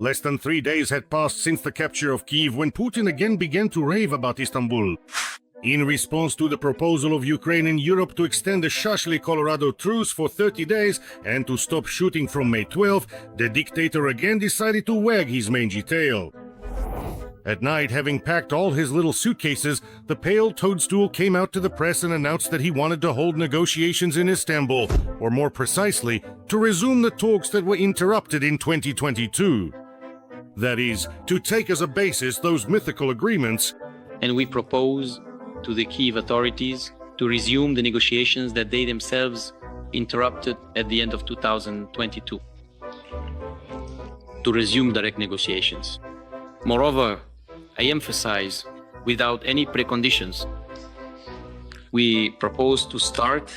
Less than 3 days had passed since the capture of Kyiv when Putin again began to rave about Istanbul. In response to the proposal of Ukraine and Europe to extend the Shashli Colorado truce for 30 days and to stop shooting from May 12, the dictator again decided to wag his mangy tail. At night, having packed all his little suitcases, the pale toadstool came out to the press and announced that he wanted to hold negotiations in Istanbul, or more precisely, to resume the talks that were interrupted in 2022. That is, to take as a basis those mythical agreements. And we propose to the Kyiv authorities to resume the negotiations that they themselves interrupted at the end of 2022. To resume direct negotiations. Moreover, I emphasize, without any preconditions, we propose to start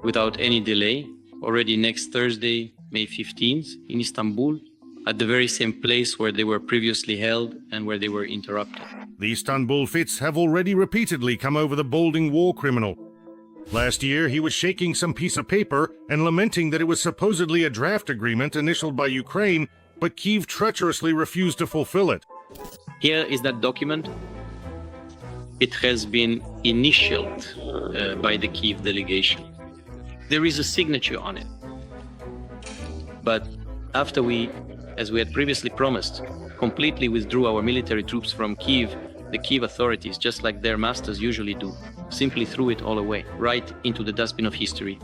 without any delay already next Thursday, May 15th, in Istanbul, at the very same place where they were previously held and where they were interrupted. The Istanbul fits have already repeatedly come over the balding war criminal. Last year, he was shaking some piece of paper and lamenting that it was supposedly a draft agreement initialed by Ukraine, but Kyiv treacherously refused to fulfill it. Here is that document. It has been initialed by the Kyiv delegation. There is a signature on it. But after we, as we had previously promised, completely withdrew our military troops from Kyiv, the Kyiv authorities, just like their masters usually do, simply threw it all away, right into the dustbin of history,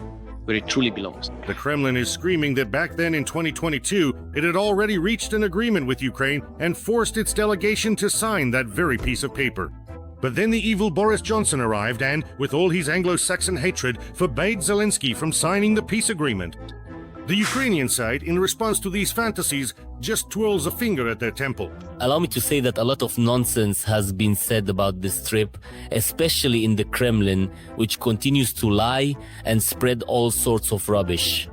where it truly belongs. The Kremlin is screaming that back then in 2022, it had already reached an agreement with Ukraine and forced its delegation to sign that very piece of paper. But then the evil Boris Johnson arrived and, with all his Anglo-Saxon hatred, forbade Zelensky from signing the peace agreement. The Ukrainian side, in response to these fantasies, just twirls a finger at their temple. Allow me to say that a lot of nonsense has been said about this trip, especially in the Kremlin, which continues to lie and spread all sorts of rubbish.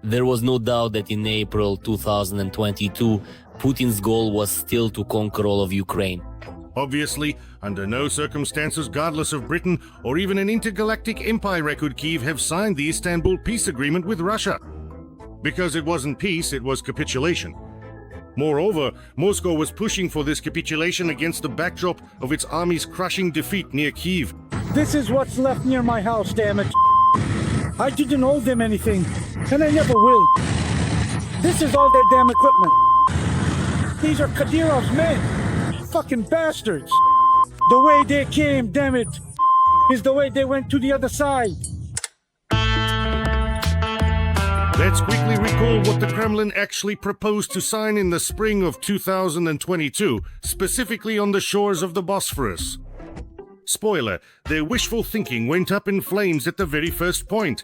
There was no doubt that in April 2022, Putin's goal was still to conquer all of Ukraine. Obviously, under no circumstances, regardless of Britain or even an intergalactic empire, could Kyiv have signed the Istanbul peace agreement with Russia. Because it wasn't peace, it was capitulation. Moreover, Moscow was pushing for this capitulation against the backdrop of its army's crushing defeat near Kyiv. This is what's left near my house, damn it. I didn't owe them anything, and I never will. This is all their damn equipment. These are Kadyrov's men. Fucking bastards. The way they came, damn it, is the way they went to the other side. Let's quickly recall what the Kremlin actually proposed to sign in the spring of 2022, specifically on the shores of the Bosphorus. Spoiler, their wishful thinking went up in flames at the very first point.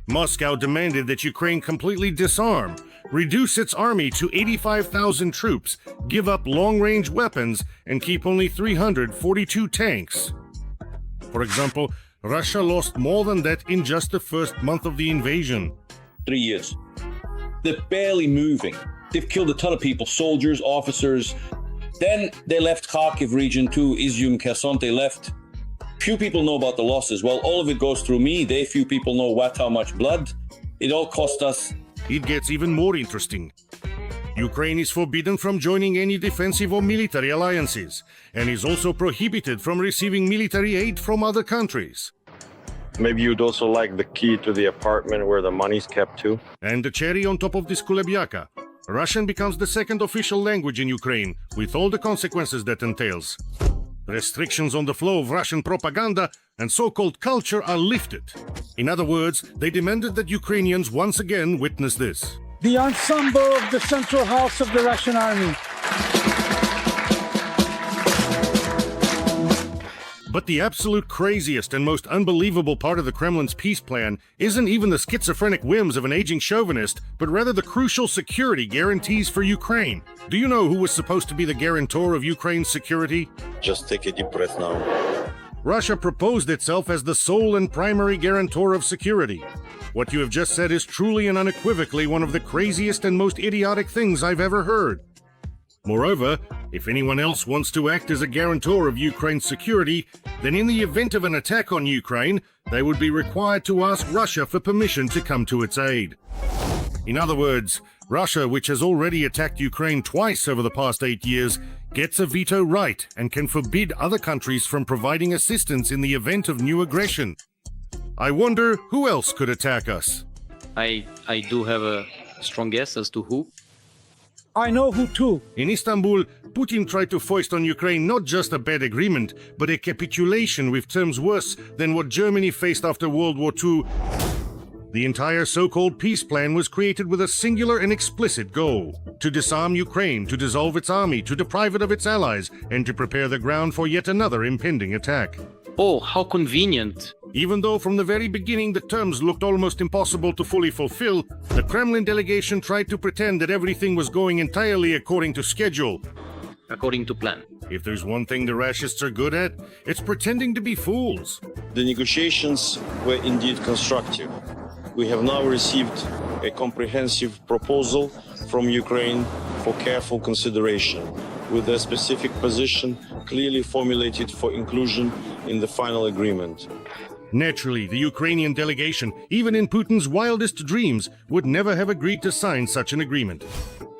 Moscow demanded that Ukraine completely disarm, reduce its army to 85,000 troops, give up long-range weapons, and keep only 342 tanks. For example, Russia lost more than that in just the first month of the invasion. 3 years. They're barely moving. They've killed a ton of people, soldiers, officers. Then they left Kharkiv region to Izium, Kherson. They left. Few people know about the losses. Well, all of it goes through me. Few people know how much blood. It all cost us. It gets even more interesting. Ukraine is forbidden from joining any defensive or military alliances, and is also prohibited from receiving military aid from other countries. Maybe you'd also like the key to the apartment where the money's kept too? And the cherry on top of this kulebyaka, Russian becomes the second official language in Ukraine, with all the consequences that entails. Restrictions on the flow of Russian propaganda and so-called culture are lifted. In other words, they demanded that Ukrainians once again witness this. The ensemble of the Central House of the Russian Army. But the absolute craziest and most unbelievable part of the Kremlin's peace plan isn't even the schizophrenic whims of an aging chauvinist, but rather the crucial security guarantees for Ukraine. Do you know who was supposed to be the guarantor of Ukraine's security? Just take a deep breath now. Russia proposed itself as the sole and primary guarantor of security. What you have just said is truly and unequivocally one of the craziest and most idiotic things I've ever heard. Moreover, if anyone else wants to act as a guarantor of Ukraine's security, then in the event of an attack on Ukraine, they would be required to ask Russia for permission to come to its aid. In other words, Russia, which has already attacked Ukraine twice over the past 8 years, gets a veto right and can forbid other countries from providing assistance in the event of new aggression. I wonder who else could attack us. I do have a strong guess as to who. I know who too. In Istanbul, Putin tried to foist on Ukraine not just a bad agreement, but a capitulation with terms worse than what Germany faced after World War II. The entire so-called peace plan was created with a singular and explicit goal: to disarm Ukraine, to dissolve its army, to deprive it of its allies, and to prepare the ground for yet another impending attack. Oh, how convenient. Even though from the very beginning the terms looked almost impossible to fully fulfill, the Kremlin delegation tried to pretend that everything was going entirely according to schedule. According to plan. If there's one thing the racists are good at, it's pretending to be fools. The negotiations were indeed constructive. We have now received a comprehensive proposal from Ukraine for careful consideration, with a specific position clearly formulated for inclusion in the final agreement. Naturally, the Ukrainian delegation, even in Putin's wildest dreams, would never have agreed to sign such an agreement.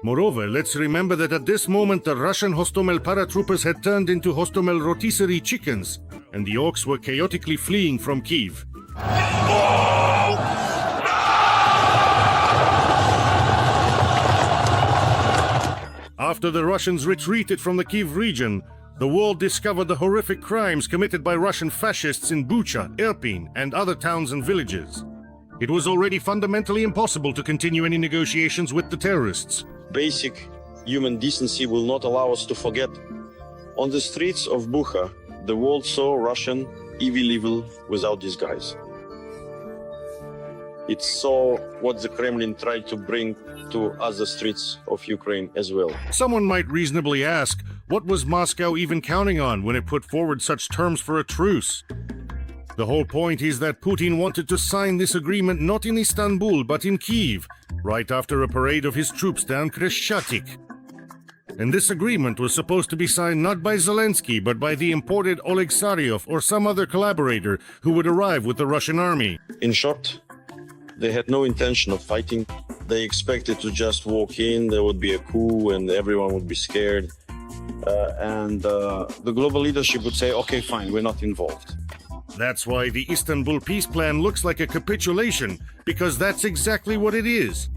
Moreover, let's remember that at this moment the Russian Hostomel paratroopers had turned into Hostomel rotisserie chickens, and the orcs were chaotically fleeing from Kyiv. After the Russians retreated from the Kyiv region, the world discovered the horrific crimes committed by Russian fascists in Bucha, Irpin, and other towns and villages. It was already fundamentally impossible to continue any negotiations with the terrorists. Basic human decency will not allow us to forget. On the streets of Bucha, the world saw Russian evil without disguise. It saw what the Kremlin tried to bring to other streets of Ukraine as well. Someone might reasonably ask, what was Moscow even counting on when it put forward such terms for a truce? The whole point is that Putin wanted to sign this agreement not in Istanbul but in Kyiv, right after a parade of his troops down Khreshchatyk. And this agreement was supposed to be signed not by Zelensky but by the imported Oleg Saryov or some other collaborator who would arrive with the Russian army. In short, they had no intention of fighting. They expected to just walk in, there would be a coup and everyone would be scared. The global leadership would say, okay, fine, we're not involved. That's why the Istanbul peace plan looks like a capitulation, because that's exactly what it is.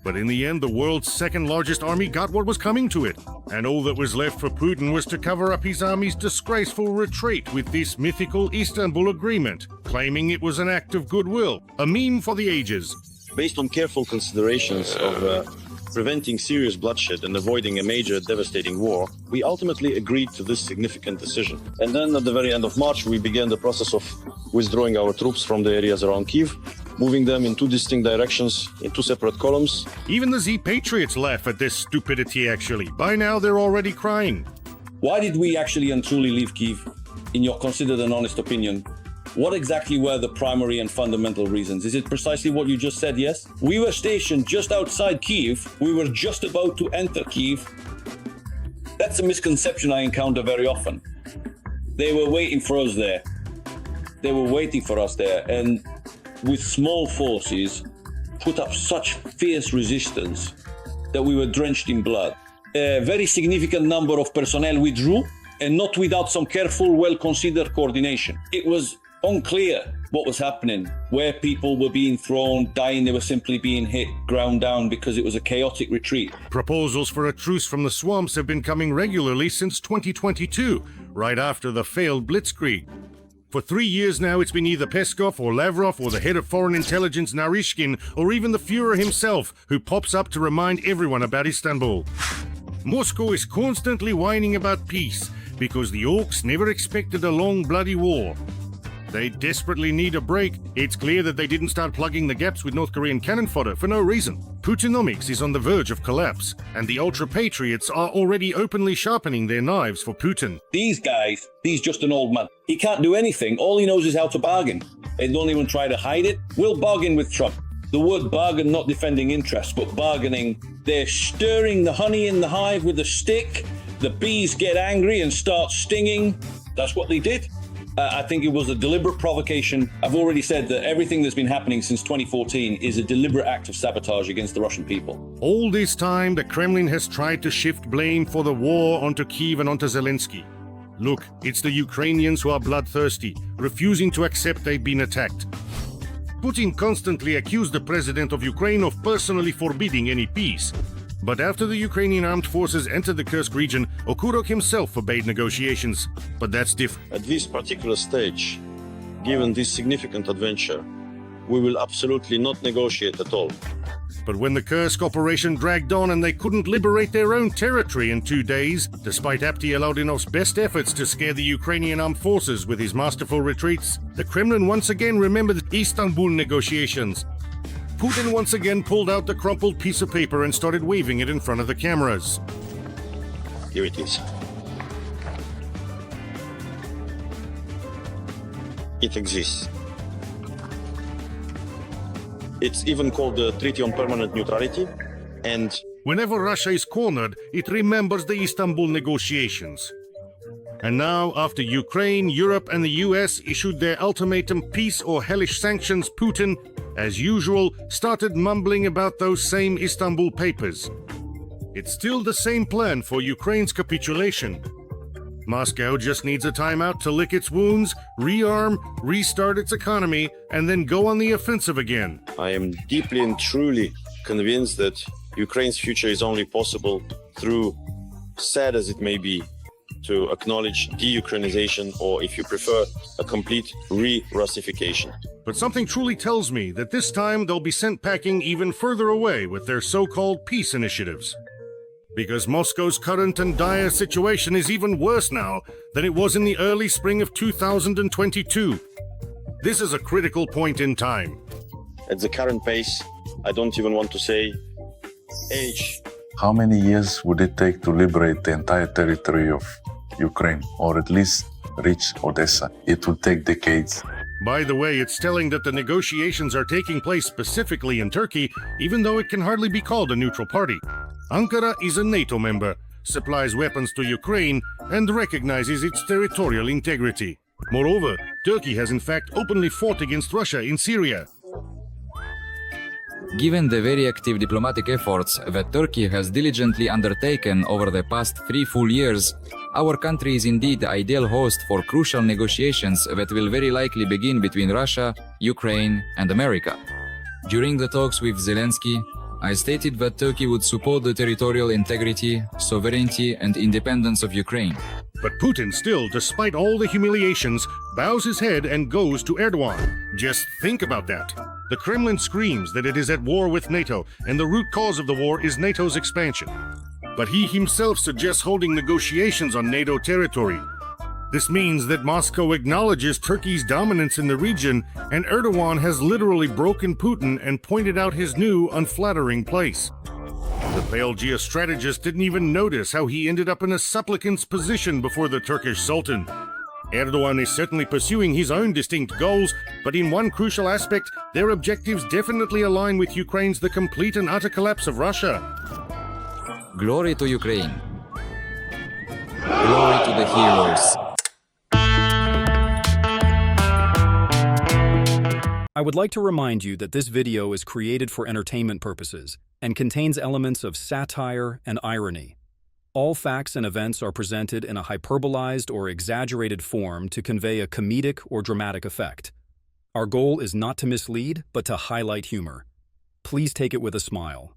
But in the end, the world's second largest army got what was coming to it, and all that was left for Putin was to cover up his army's disgraceful retreat with this mythical Istanbul agreement, claiming it was an act of goodwill, a meme for the ages. Based on careful considerations of preventing serious bloodshed and avoiding a major devastating war, we ultimately agreed to this significant decision. And then at the very end of March, we began the process of withdrawing our troops from the areas around Kyiv, moving them in two distinct directions, in two separate columns. Even the Z-Patriots laugh at this stupidity, actually. By now, they're already crying. Why did we actually and truly leave Kyiv? In your considered and honest opinion, what exactly were the primary and fundamental reasons? Is it precisely what you just said, yes? We were stationed just outside Kyiv. We were just about to enter Kyiv. That's a misconception I encounter very often. They were waiting for us there. They were waiting for us there. And with small forces, put up such fierce resistance that we were drenched in blood. A very significant number of personnel withdrew, and not without some careful, well-considered coordination. It was unclear what was happening, where people were being thrown, dying, they were simply being hit, ground down, because it was a chaotic retreat. Proposals for a truce from the swamps have been coming regularly since 2022, right after the failed blitzkrieg. For 3 years now, it's been either Peskov or Lavrov or the head of foreign intelligence Narishkin or even the Führer himself who pops up to remind everyone about Istanbul. Moscow is constantly whining about peace because the orcs never expected a long bloody war. They desperately need a break. It's clear that they didn't start plugging the gaps with North Korean cannon fodder for no reason. Putinomics is on the verge of collapse, and the ultra-patriots are already openly sharpening their knives for Putin. These guys, he's just an old man. He can't do anything. All he knows is how to bargain. They don't even try to hide it. We'll bargain with Trump. The word bargain, not defending interests, but bargaining. They're stirring the honey in the hive with a stick. The bees get angry and start stinging. That's what they did. I think it was a deliberate provocation. I've already said that everything that's been happening since 2014 is a deliberate act of sabotage against the Russian people. All this time, the Kremlin has tried to shift blame for the war onto Kyiv and onto Zelensky. Look, it's the Ukrainians who are bloodthirsty, refusing to accept they've been attacked. Putin constantly accused the president of Ukraine of personally forbidding any peace. But after the Ukrainian armed forces entered the Kursk region, Okurok himself forbade negotiations. But that's different. At this particular stage, given this significant adventure, we will absolutely not negotiate at all. But when the Kursk operation dragged on and they couldn't liberate their own territory in 2 days, despite Apti Alaudinov's best efforts to scare the Ukrainian armed forces with his masterful retreats, the Kremlin once again remembered the Istanbul negotiations. Putin once again pulled out the crumpled piece of paper and started waving it in front of the cameras. Here it is. It exists. It's even called the Treaty on Permanent Neutrality, and Whenever Russia is cornered, it remembers the Istanbul negotiations. And now, after Ukraine, Europe and the US issued their ultimatum peace or hellish sanctions, Putin, as usual, started mumbling about those same Istanbul papers. It's still the same plan for Ukraine's capitulation. Moscow just needs a timeout to lick its wounds, rearm, restart its economy, and then go on the offensive again. I am deeply and truly convinced that Ukraine's future is only possible through, sad as it may be, to acknowledge de-Ukrainization, or if you prefer, a complete re-Russification. But something truly tells me that this time they'll be sent packing even further away with their so-called peace initiatives. Because Moscow's current and dire situation is even worse now than it was in the early spring of 2022. This is a critical point in time. At the current pace, I don't even want to say age. How many years would it take to liberate the entire territory of Ukraine, or at least reach Odessa? It would take decades. By the way, it's telling that the negotiations are taking place specifically in Turkey, even though it can hardly be called a neutral party. Ankara is a NATO member, supplies weapons to Ukraine, and recognizes its territorial integrity. Moreover, Turkey has in fact openly fought against Russia in Syria. Given the very active diplomatic efforts that Turkey has diligently undertaken over the past 3 full years, our country is indeed the ideal host for crucial negotiations that will very likely begin between Russia, Ukraine, and America. During the talks with Zelensky, I stated that Turkey would support the territorial integrity, sovereignty, and independence of Ukraine. But Putin still, despite all the humiliations, bows his head and goes to Erdogan. Just think about that. The Kremlin screams that it is at war with NATO, and the root cause of the war is NATO's expansion. But he himself suggests holding negotiations on NATO territory. This means that Moscow acknowledges Turkey's dominance in the region, and Erdogan has literally broken Putin and pointed out his new, unflattering place. The pale geostrategist didn't even notice how he ended up in a supplicant's position before the Turkish Sultan. Erdogan is certainly pursuing his own distinct goals, but in one crucial aspect, their objectives definitely align with Ukraine's the complete and utter collapse of Russia. Glory to Ukraine. Glory to the heroes. I would like to remind you that this video is created for entertainment purposes and contains elements of satire and irony. All facts and events are presented in a hyperbolized or exaggerated form to convey a comedic or dramatic effect. Our goal is not to mislead, but to highlight humor. Please take it with a smile.